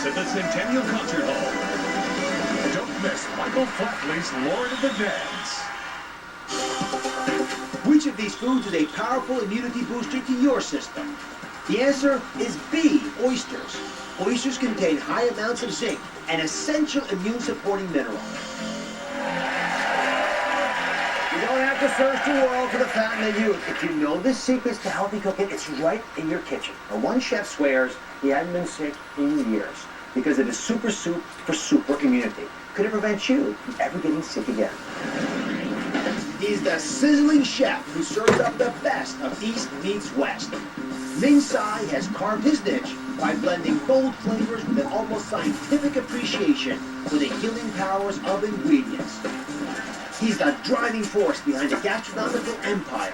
at the Centennial Concert Hall. Don't miss Michael Flatley's Lord of the Dance. Which of these foods is a powerful immunity booster to your system? The answer is B, oysters. Oysters contain high amounts of zinc, an essential immune-supporting mineral. You don't have to search the world for the fat in the youth. If you know the secrets to healthy cooking, it's right in your kitchen. Now, one chef swears he hadn't been sick in years because of his super soup for super immunity. Could it prevent you from ever getting sick again? He's the sizzling chef who serves up the best of East meets West. Ming Tsai has carved his niche by blending bold flavors with an almost scientific appreciation for the healing powers of ingredients. He's the driving force behind a gastronomical empire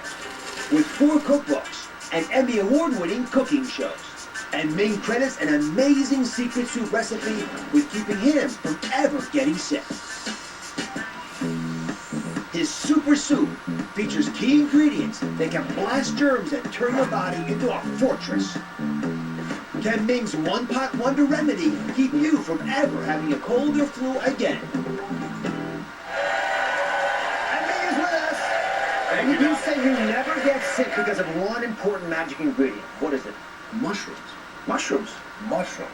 with 4 cookbooks and Emmy Award-winning cooking shows. And Ming credits an amazing secret soup recipe with keeping him from ever getting sick. His super soup features key ingredients that can blast germs and turn your body into a fortress. Can Ming's one-pot wonder remedy keep you from ever having a cold or flu again? And Ming is with us. And you say you never get sick because of one important magic ingredient. What is it? Mushrooms. Mushrooms. Mushrooms.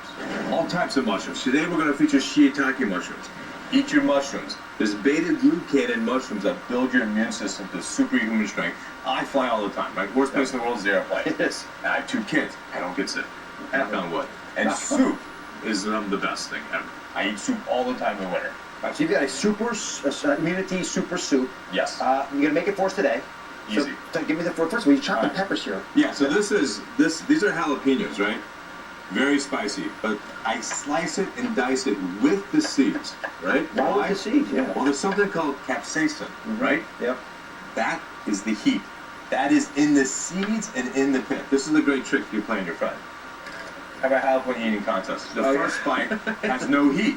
All types of mushrooms. Today we're going to feature shiitake mushrooms. Eat your mushrooms. There's beta-glucan mushrooms that build your immune system to superhuman strength. I fly all the time, right? Worst place in the world is the airplane. Yes. I have 2 kids. I don't get sick. Knock on wood. And soup is the best thing ever. I eat soup all the time in the winter. All right, so you've got a super immunity super soup. Yes. You're gonna make it for us today. Easy. So give me the first one. You chop the peppers here. Yeah. So these are jalapenos, right? Very spicy, but I slice it and dice it with the seeds, right? Why with the seeds? Yeah. Well, there's something called capsaicin, right? Yep. That is the heat. That is in the seeds and in the pit. This is a great trick you play on your friend. Have a jalapeno eating contest. The first bite has no heat.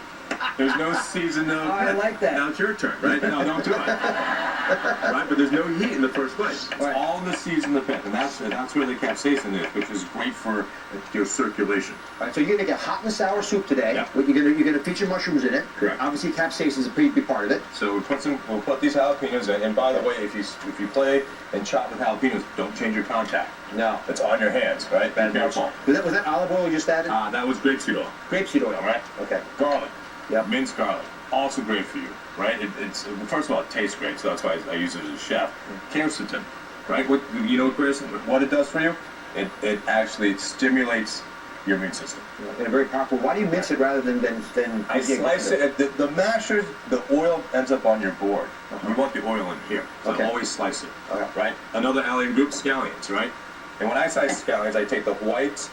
There's no seeds and no pit. I like that. Now it's your turn, right? No, don't do it. Right? But there's no heat in the first bite. It's all the seeds in the pit, and that's where the capsaicin is, which is great for your circulation. All right, so you're gonna make a hot and sour soup today. Yeah. You're gonna feature mushrooms in it. Correct. Obviously, capsaicin is a pretty big part of it. So we'll put these jalapenos in, and by the way, if you play and chop with jalapenos, don't change your contact. No. It's on your hands, right? Be careful. Was that olive oil you just added? That was grapeseed oil. Grapeseed oil. All right. Okay. Garlic. Yep. Minced garlic. Also great for you, right? It's first of all, it tastes great, so that's why I use it as a chef. Quercetin, right? What quercetin? What it does for you? It actually stimulates your immune system. In a very powerful. Why do you mince it rather than? I slice it. The mashers, the oil ends up on your board. You want the oil in here, so always slice it. Okay. Right? Another allium group, scallions, right? And when I slice scallions, I take the whites,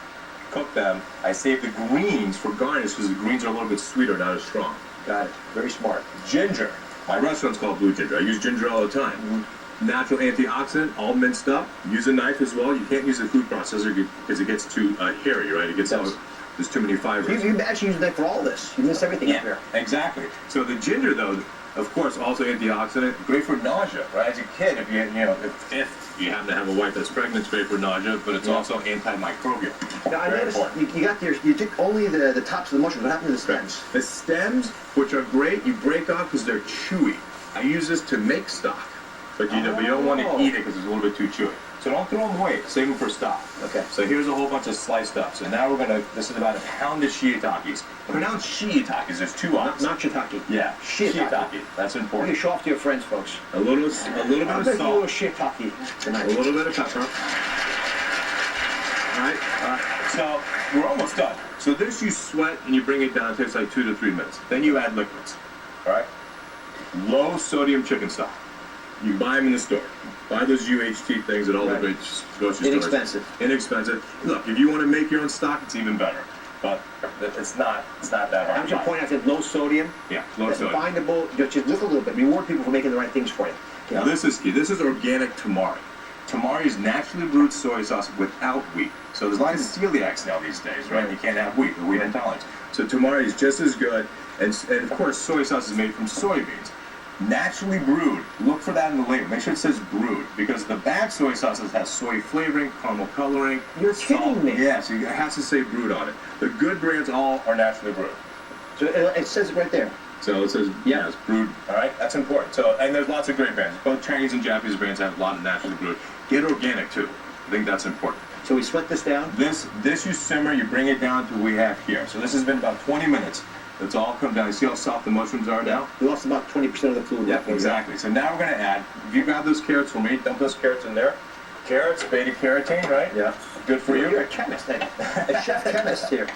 cook them. I save the greens for garnish because the greens are a little bit sweeter, not as strong. Got it. Very smart. Ginger. My restaurant's called blue ginger. I use ginger all the time. Mm-hmm. Natural antioxidant, all minced up. Use a knife as well. You can't use a food processor because it gets too hairy, right? There's too many fibers. You actually use a knife for all this. You miss everything up here. Exactly. So the ginger, though, of course, also antioxidant, great for nausea, right? As a kid, if you you happen to have a wife that's pregnant, it's great for nausea, but it's also antimicrobial. Now, I noticed you took only the tops of the mushrooms. What happened to the stems? The stems, which are great, you break off because they're chewy. I use this to make stock, but you don't want to eat it because it's a little bit too chewy. So don't throw them away. Save them for stock. Okay. So here's a whole bunch of sliced up. So now this is about a pound of shiitakes. Pronounced shiitakes. There's 2 I's. Not shiitake. Yeah. Shiitake. That's important. You show off to your friends, folks. A little bit of salt. A little shiitake tonight. A little bit of pepper. All right. So we're almost done. So this you sweat and you bring it down. It takes like 2 to 3 minutes. Then you add liquids. All right. Low sodium chicken stock. You buy them in the store. Buy those UHT things at all the great grocery stores. Inexpensive. Look, if you want to make your own stock, it's even better. But it's not that hard. I'm just pointing out that low sodium. Yeah, low sodium. Findable. Just look a little bit. Reward people for making the right things for you. Now this is key. This is organic tamari. Tamari is naturally brewed soy sauce without wheat. So there's a lot of celiacs now these days, right? You can't have wheat, the wheat intolerance. So tamari is just as good. And of course, soy sauce is made from soybeans. Naturally brewed. Look for that in the label. Make sure it says brewed, because the bad soy sauces have soy flavoring, caramel coloring. You're kidding me. Yeah, so it has to say brewed on it. The good brands all are naturally brewed. So it says it right there. So it says, Yeah. it's brewed. All right, that's important. So, and there's lots of great brands. Both Chinese and Japanese brands have a lot of naturally brewed. Get organic too. I think that's important. So we sweat this down? This you simmer, you bring it down to what we have here. So this has been about 20 minutes. It's all come down. You see how soft the mushrooms are now? We lost about 20% of the fluid. Yep, exactly. So now we're going to add, if you grab those carrots for me, dump those carrots in there. Carrots, beta carotene, right? Yeah. Good for you. You're a chemist, a chef chemist here.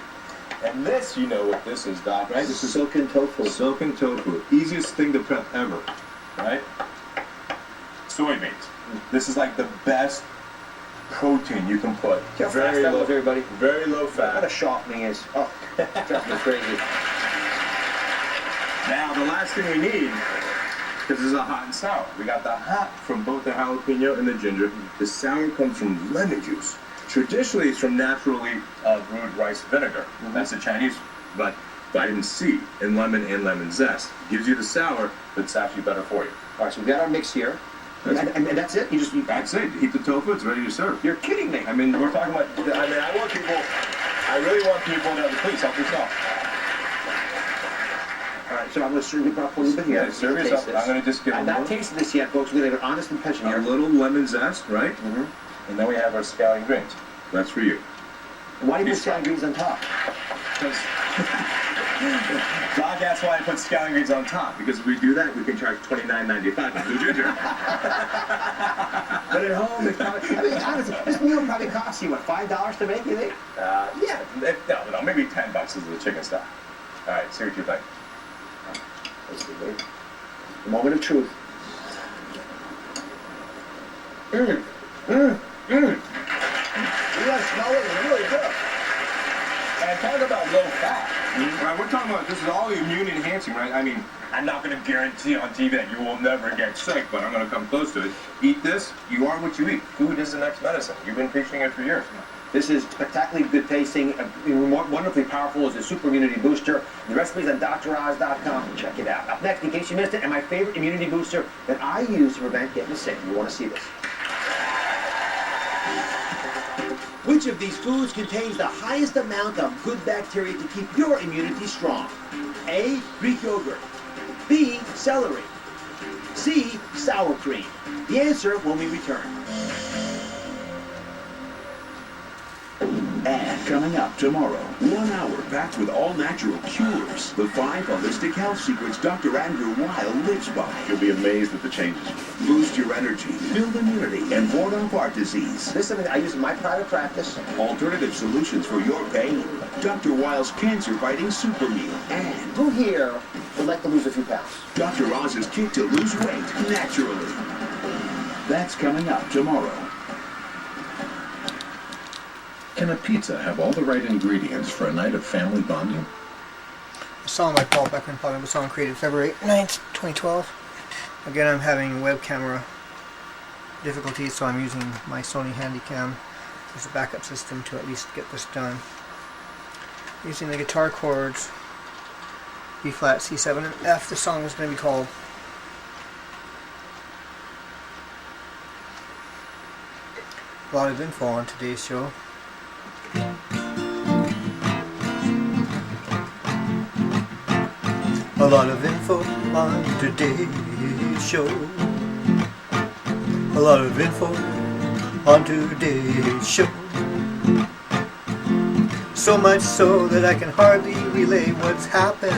And this, you know what this is, Doc, right? This is silken tofu. Silken tofu. Easiest thing to prep ever, right? Soybeans. This is like the best protein you can put. See how fast that was, everybody? Very low fat. What a shopping is. Oh, drives me crazy. Now, the last thing we need, because this is a hot and sour. We got the hot from both the jalapeno and the ginger. The sour comes from lemon juice. Traditionally, it's from naturally brewed rice vinegar. That's the Chinese, but vitamin C in lemon and lemon zest gives you the sour, but it's actually better for you. All right, so we got our mix here. And that's it? That's it. Eat the tofu. It's ready to serve. You're kidding me. I mean, we're talking about. I really want people to please help yourself. All right, so I'm going to serve you about a little bit here. Yeah, serve yourself. I'm going to just give I've not tasted this yet, folks. We're going to have an honest impression a here. little lemon zest, right? Mm-hmm. And then we have our scallion greens. That's for you. And why do you put scallion greens on top? Because Doc asked why I put scallion greens on top. Because if we do that, we can charge $29.95 for blue ginger. But at home, it's probably, I mean, honestly, this meal probably costs you, what, $5 to make, you think? Yeah. No, maybe $10 is the chicken stock. All right, see what you think. Let's see, wait. The moment of truth. You guys smell it? It's really good. And talk about low fat. Right, we're talking about this is all immune enhancing, right? I mean, I'm not going to guarantee on TV that you will never get sick, but I'm going to come close to it. Eat this, you are what you eat. Food is the next medicine. You've been preaching it for years. This is spectacularly good tasting, wonderfully powerful as a super immunity booster. The recipe's on DoctorOz.com. Check it out. Up next, in case you missed it, and my favorite immunity booster that I use to prevent getting sick. You want to see this. Which of these foods contains the highest amount of good bacteria to keep your immunity strong? A, Greek yogurt. B, celery. C, sour cream. The answer when we return. And coming up tomorrow, 1 hour packed with all-natural cures. The 5 holistic health secrets Dr. Andrew Weil lives by. You'll be amazed at the changes. Boost your energy, build immunity, and ward off heart disease. This is something I use in my private practice. Alternative solutions for your pain. Dr. Weil's cancer-fighting super meal. And Who here would like to lose a few pounds? Dr. Oz's kit to lose weight naturally. That's coming up tomorrow. Can a pizza have all the right ingredients for a night of family bonding? A song by Paul Beckman, a song created February 9th, 2012. Again, I'm having web camera difficulties, so I'm using my Sony Handycam as a backup system to at least get this done. Using the guitar chords B flat, C7, and F. The song is going to be called a lot of info on today's show. A lot of info on today's show. A lot of info on today's show. So much so that I can hardly relay what's happened.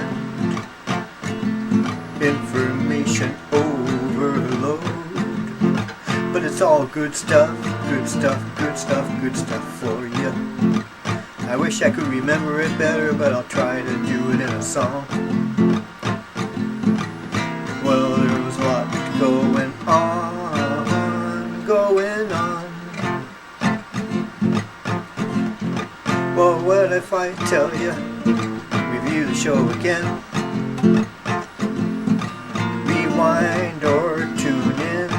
Information overload. But it's all good stuff, good stuff, good stuff, good stuff for you. I wish I could remember it better, but I'll try to do it in a song. Well, there was a lot going on, going on. Well, what if I tell you, review the show again, rewind or tune in,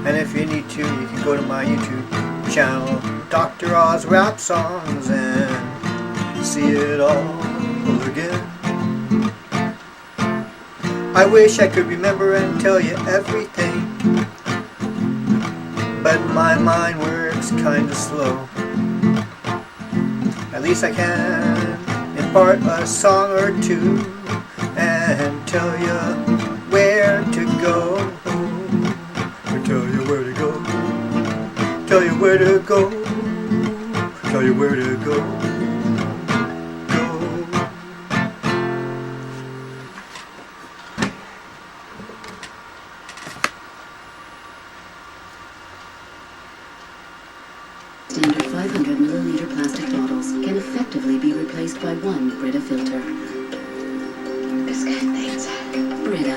and if you need to, you can go to my YouTube channel, DoctorOzRapSongs, and see it all again. I wish I could remember and tell you everything, but my mind works kinda slow. At least I can impart a song or two and tell you where to go. Or tell you where to go. Tell you where to go. Tell you where to go. Standard 500 milliliter plastic bottles can effectively be replaced by one Brita filter. Brita,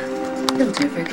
filter for